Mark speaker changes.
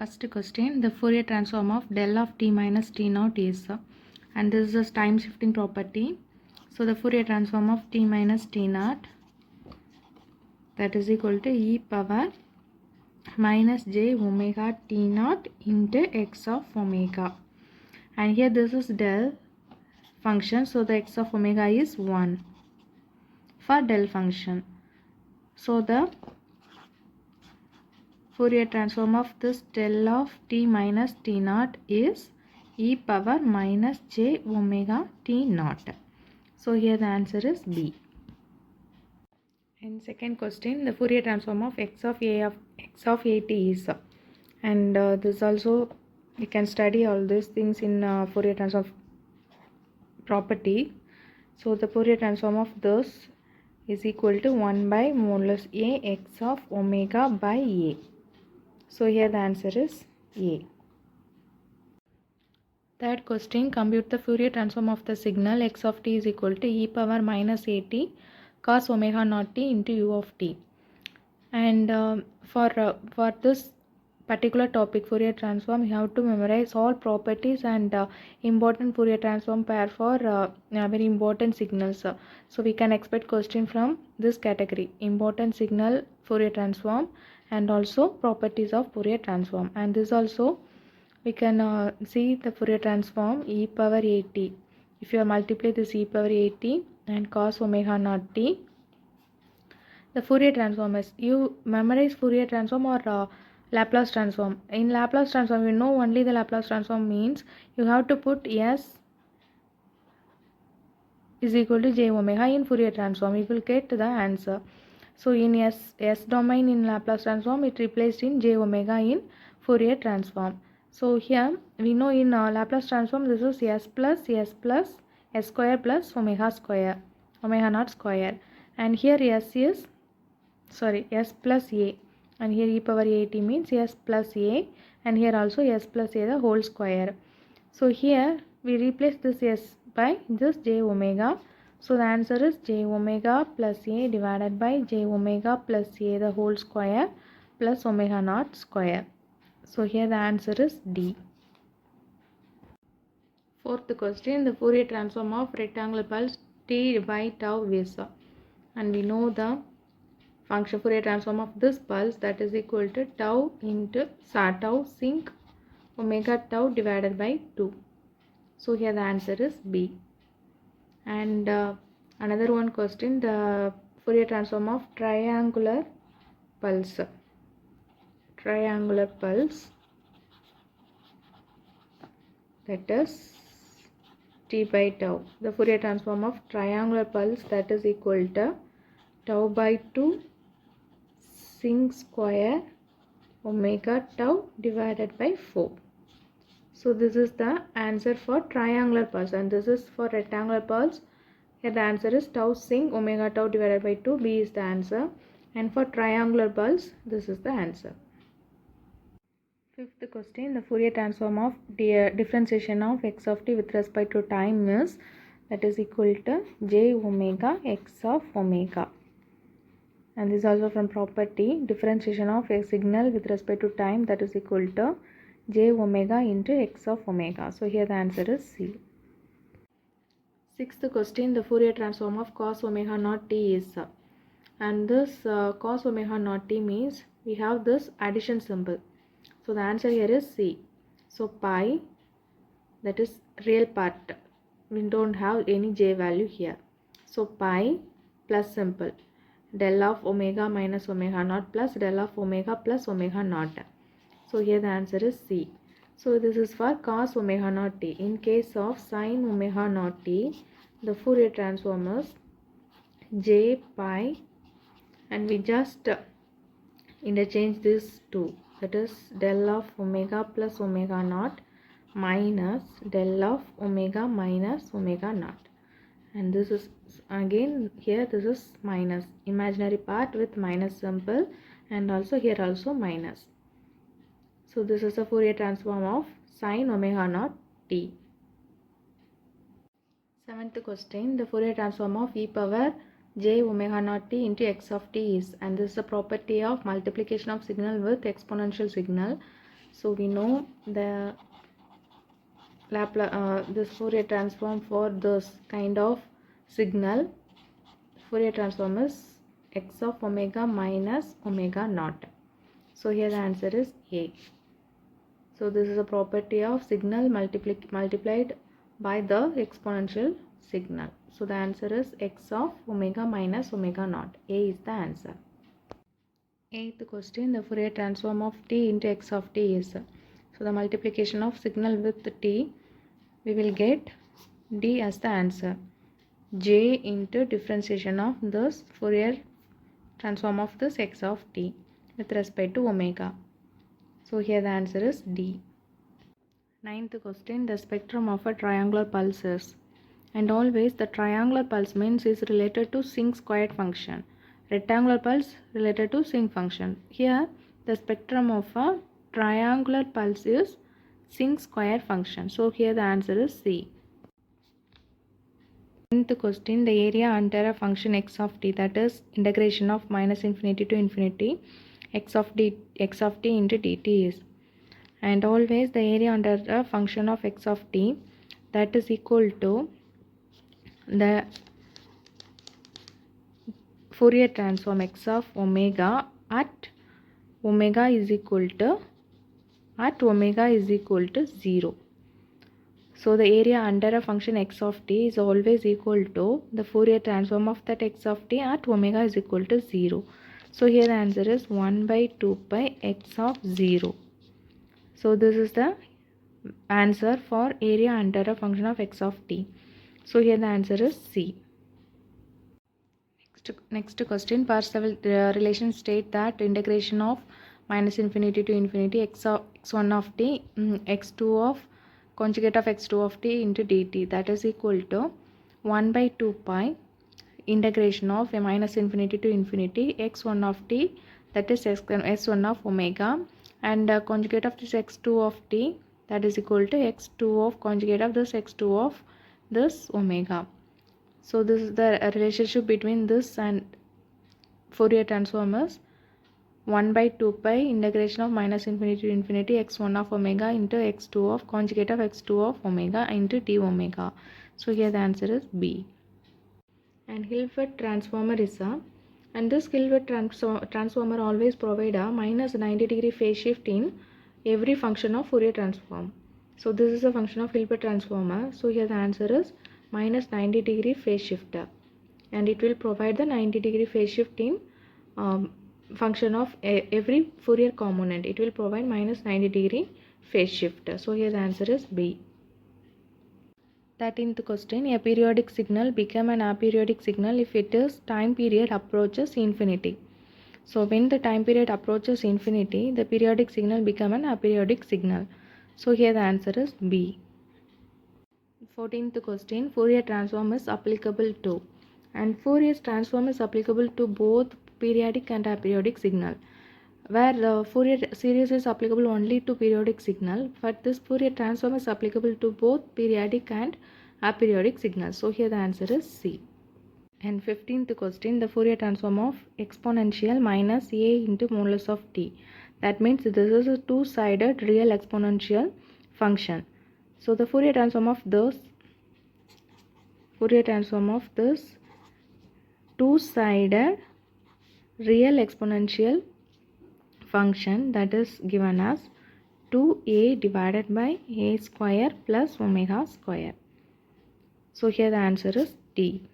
Speaker 1: First question, the Fourier transform of del of t minus t naught is, and this is a time shifting property. So the Fourier transform of t minus t naught, that is equal to e power minus j omega t naught into x of omega. And here this is del function, so the x of omega is 1 for del function. So the Fourier transform of this del of t minus t naught is e power minus j omega t naught. So here the answer is B. And second question, the Fourier transform of x of a t is, and this also we can study all these things in Fourier transform property. So the Fourier transform of this is equal to 1 by modulus a x of omega by a. So here the answer is A. Third question, compute the Fourier transform of the signal x of t is equal to e power minus at cos omega naught t into u of t. And for this particular topic, Fourier transform, you have to memorize all properties and important Fourier transform pair for very important signals. So we can expect question from this category: important signal Fourier transform and also properties of Fourier transform. And this also we can see the Fourier transform e power at. If you multiply this e power at and cos omega naught t, the Fourier transform is, you memorize Fourier transform or Laplace transform. In Laplace transform, you know only the Laplace transform means you have to put s is equal to j omega in Fourier transform. You will get the answer. So in s domain in Laplace transform, it replaced in j omega in Fourier transform. So here we know in Laplace transform this is s square plus omega square, omega naught square, and here s is s plus a, and here e power at means s plus a, and here also s plus a the whole square. So here we replace this s by this j omega. So the answer is j omega plus a divided by j omega plus a the whole square plus omega naught square. So here the answer is D. Fourth question, the Fourier transform of rectangular pulse t by tau is, and we know the function Fourier transform of this pulse, that is equal to tau into tau sinc omega tau divided by 2. So here the answer is B. And another one question, the Fourier transform of triangular pulse, that is t by tau. The Fourier transform of triangular pulse, that is equal to tau by 2 sinc square omega tau divided by 4. So this is the answer for triangular pulse, and this is for rectangular pulse. Here the answer is tau sinc omega tau divided by 2. B is the answer. And for triangular pulse, this is the answer. Fifth question, the Fourier transform of differentiation of x of t with respect to time is, that is equal to j omega x of omega. And this is also from property, differentiation of a signal with respect to time, that is equal to j omega into x of omega. So here the answer is C. Sixth question, the Fourier transform of cos omega naught t is, and this cos omega naught t means we have this addition symbol. So the answer here is C. So pi, that is real part, we don't have any j value here. So pi plus simple del of omega minus omega naught plus del of omega plus omega naught. So here the answer is C. So this is for cos omega naught t. In case of sin omega naught t, the Fourier transform is j pi, and we just interchange these two, that is del of omega plus omega naught minus del of omega minus omega naught. And this is again here, this is minus, imaginary part with minus symbol, and also here also minus. So this is a Fourier transform of sin omega naught t. Seventh question, the Fourier transform of e power j omega naught t into x of t is, and this is a property of multiplication of signal with exponential signal. So we know the this Fourier transform for this kind of signal. Fourier transform is x of omega minus omega naught. So here the answer is A. So this is a property of signal multiplied by the exponential signal. So the answer is x of omega minus omega naught. A is the answer. Eighth question, the Fourier transform of t into x of t is. So the multiplication of signal with t, we will get D as the answer. J into differentiation of this Fourier transform of this x of t with respect to omega. So here the answer is D. Ninth question, the spectrum of a triangular pulse is. And always the triangular pulse means is related to sinc squared function. Rectangular pulse related to sinc function. Here the spectrum of a triangular pulse is sinc square function. So here the answer is C. 10th question, the area under a function x of t, that is integration of minus infinity to infinity x of t into dt is. And always the area under a function of x of t, that is equal to the Fourier transform x of omega at omega is equal to 0. So the area under a function x of t is always equal to the Fourier transform of that x of t at omega is equal to 0. So here the answer is 1 by 2 pi x of 0. So this is the answer for area under a function of x of t. So here the answer is C. Next question, Parseval relation state that integration of minus infinity to infinity x1 of t x2 of conjugate of x2 of t into dt, that is equal to 1 by 2 pi integration of a minus infinity to infinity x1 of t, that is s1 of omega, and conjugate of this x2 of t, that is equal to x2 of conjugate of this x2 of this omega. So this is the relationship between this and Fourier transform is 1 by 2 pi integration of minus infinity to infinity x1 of omega into x2 of conjugate of x2 of omega into d omega. So here the answer is B. And Hilbert transformer is a, and this Hilbert transformer always provide a minus 90 degree phase shift in every function of Fourier transform. So this is a function of Hilbert transformer. So here the answer is minus 90 degree phase shifter, and it will provide the 90 degree phase shift in function of every Fourier component. It will provide minus 90 degree phase shifter. So here the answer is B. 13th question, a periodic signal become an aperiodic signal if its time period approaches infinity. So when the time period approaches infinity, the periodic signal become an aperiodic signal. So here the answer is B. 14th question, Fourier transform is applicable to, and Fourier transform is applicable to both periodic and aperiodic signal, where the Fourier series is applicable only to periodic signal, but this Fourier transform is applicable to both periodic and aperiodic signals. So here the answer is C. And 15th question, the Fourier transform of exponential minus a into modulus of t, that means this is a two-sided real exponential function. So the Fourier transform of this two-sided real exponential function, that is given as 2a divided by a square plus omega square. So here the answer is D.